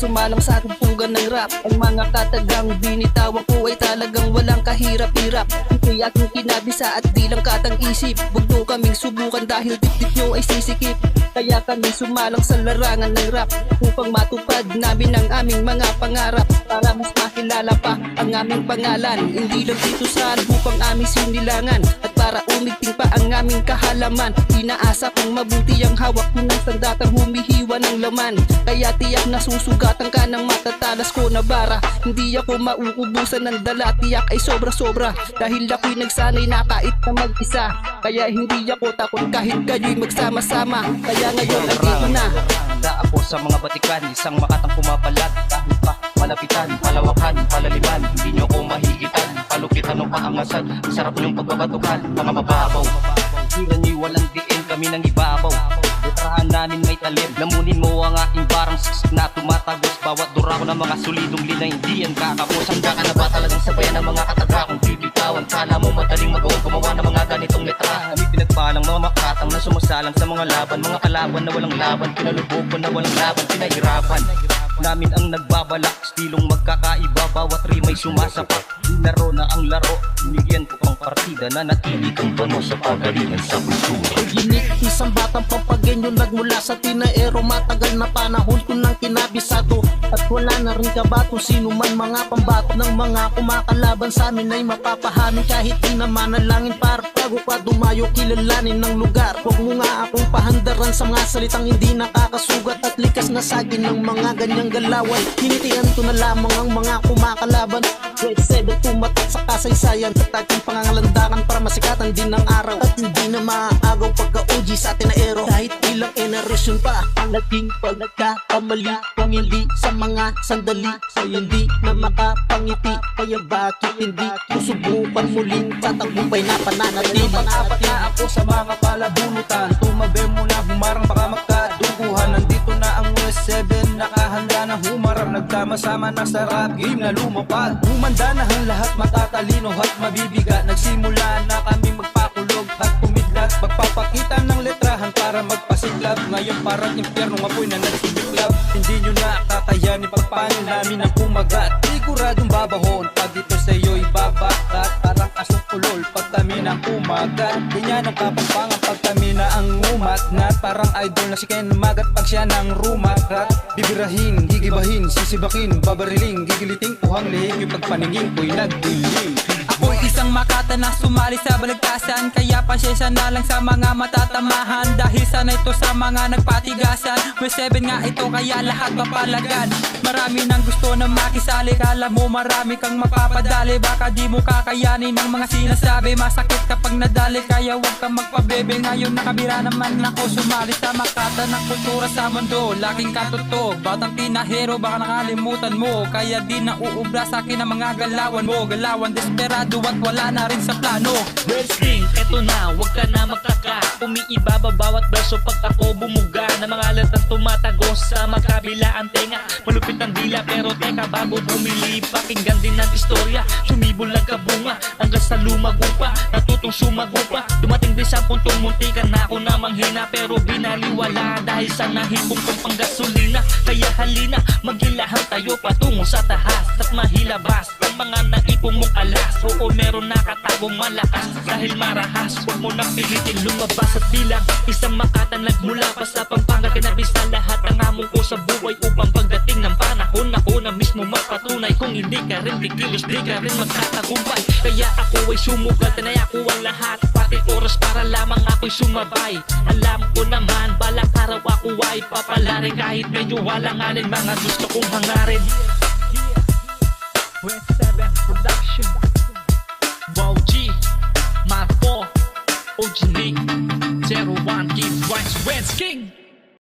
sumalang sa tugtugan ng rap. Ang mga katagang binitawan ko ay talagang walang kahirap-hirap. Ito'y aking kinabisa at di lang katang isip. Huwag nyo kaming subukan dahil dip-dip nyo ay sisikip. Kaya kami sumalang sa larangan ng rap upang matupad namin ang aming mga pangarap. Para mas makilala pa ang aming pangalan, hindi lang dito sa lupang aming sinilangan. At para umigting pa ang aming kahalaman, inaasa kong mabuti ang hawak ko ng sandatang humihiwa ng laman. Kaya tiyak na susugatan ka ng matatalas ko na bara. Hindi ako mauubusan ng dala, tiyak ay sobra-sobra. Dahil ako'y nagsanay na kahit na mag-isa. Kaya hindi ako takot kahit kayo'y magsama-sama. Kaya ngayon nandito na. Handa ako sa mga batikan, isang makatang pumapalat. Kahit pa malapitan, palawakan, palaliman, hindi nyo ko mahigitan. Palukitan o paangasan, sarap nyong pagbabatukan. Mga mababaw, hiran nyo walang diin, kami nang ibabaw. Letrahan namin may talim, lamunin mo ang aking barang siksik na tumatagos. Bawat dura ko ng mga solidong lina, hindi yan kakapos. Handa ka na ba talagang sabayan ng mga kataga kung bibitawan? Kala mo madaling magawa gumawa ng mga ganitong letra. Kami pinagpalang mga makatang na sumasalang sa mga laban. Mga kalaban na walang laban, kinalubog ko na walang laban. Pinahirapan namin ang nagbabalak, stilong magkakaiba, bawat rimay sumasapak. Laro na ang laro, binigyan ko pang partida na natili kang tono sa pagalingan sa kultura. Ginik, isang batang pampagenyo nagmula sa tinaero. Matagal na panahon ko nang kinabisado at wala na rin kabato. Sino man mga pambato ng mga kumakalaban sa amin ay mapapahamin. Kahit di na manalangin para bago pa dumayo kilalanin ng lugar. Huwag mo nga akong pahandaran sa mga salitang hindi nakakasugat at likas na sagin ng mga ganyang galawan. Hinitian ko na lamang ang mga kumakalaban. Wait, said tumatak sa kasaysayan, tataging pangangalandakan para masikatan din ng araw. At hindi na maaagaw pagka-OG sa atin na ero. Kahit ilang generation pa ang naging pagkakamali, kung hindi sa mga sandali sa'yo hindi na makapangiti. Kaya bakit hindi susubukan muling sa tagumpay na pananatili? Apat na ako sa mga palabunutan, tumabi mo na humarang baka magkaduguhan. Nandito na ang West 7, nakahanda na humarap. Nagkama-sama na sa rap game na lumapag. Humanda na ang lahat, matatalino at mabibigat. Nagsimula na kami magpakulog at pumidlat. Magpapakita ng letrahan para magpasiklab. Ngayon parang impyerno apoy na nagsumiklab. Hindi nyo na kakayanin pagpaano namin ang kumagat. Siguradong babahon pag dito sa'yo'y babakat. Parang asong ulol pag kami na kumagat. Ganyan ang kapampangan pag kami na ang umatnat. Parang idol na si Ken Magat pag siya ng rumatrat. Bibirahin, gigibahin, sisibakin, babariling, gigiliting, puhang lihig. Yung pagpaningin ko'y nagdilim. Ako'y isang makata na sumali sa balagtasan, kaya pasyensya na lang sa mga matatamahan. Dahil sana ito sa mga nagpatigasan. May 7 nga ito kaya lahat mapalagan. Marami nang gusto na makisali, kala mo marami kang mapapadali. Baka di mo kakayanin ng mga sinasabi. Masakit kapag nadali kaya huwag kang magpabebe. Ngayon nakabira naman ako sumali sa makata ng kultura sa mundo. Laking katuto, batang tinahero baka nakalimutan mo. Kaya di na uubra sa akin ang mga galawan mo. Galawan desperado at wala na rin sa plano. Wrestling, eto na, wag ka na magkaka. Umiibaba bawat verso pag ako bumuga. Na mga latang tumatagos sa magkabilaan tenga. Malupit ang dila pero teka bago bumili. Pakinggan din ang istorya, sumibol lang kabunga. Hanggang sa lumago pa, natutong sumago pa. Dumating din sa puntong muntikan na ako na manghina. Pero binaliwala dahil sa nahipong kong panggasolina. Kaya halina, maghilahan tayo patungo sa tahas. At mahilabas ang mga naipong mong alas. Oo, meron nakatagong malakas dahil marahas. Huwag mo nang pilitin lumabas at bilang isang makatan nagmula pa sa Pampanga. Kinabis na lahat ang among ko sa buhay upang pagdating ng panahon ako na mismo magpatunay. Kung hindi ka rin tigilos, di ka rin magtatagumpay. Kaya ako ay sumugal, tinaya ko ang lahat. Pati oras para lamang ako'y sumabay. Alam ko naman, balang araw ako ay papalarin. Kahit medyo walang alin, mga gusto kong hangarin. West 7 Production, Wow G, Marco, OG Nick, 01 Kid Rice, West King.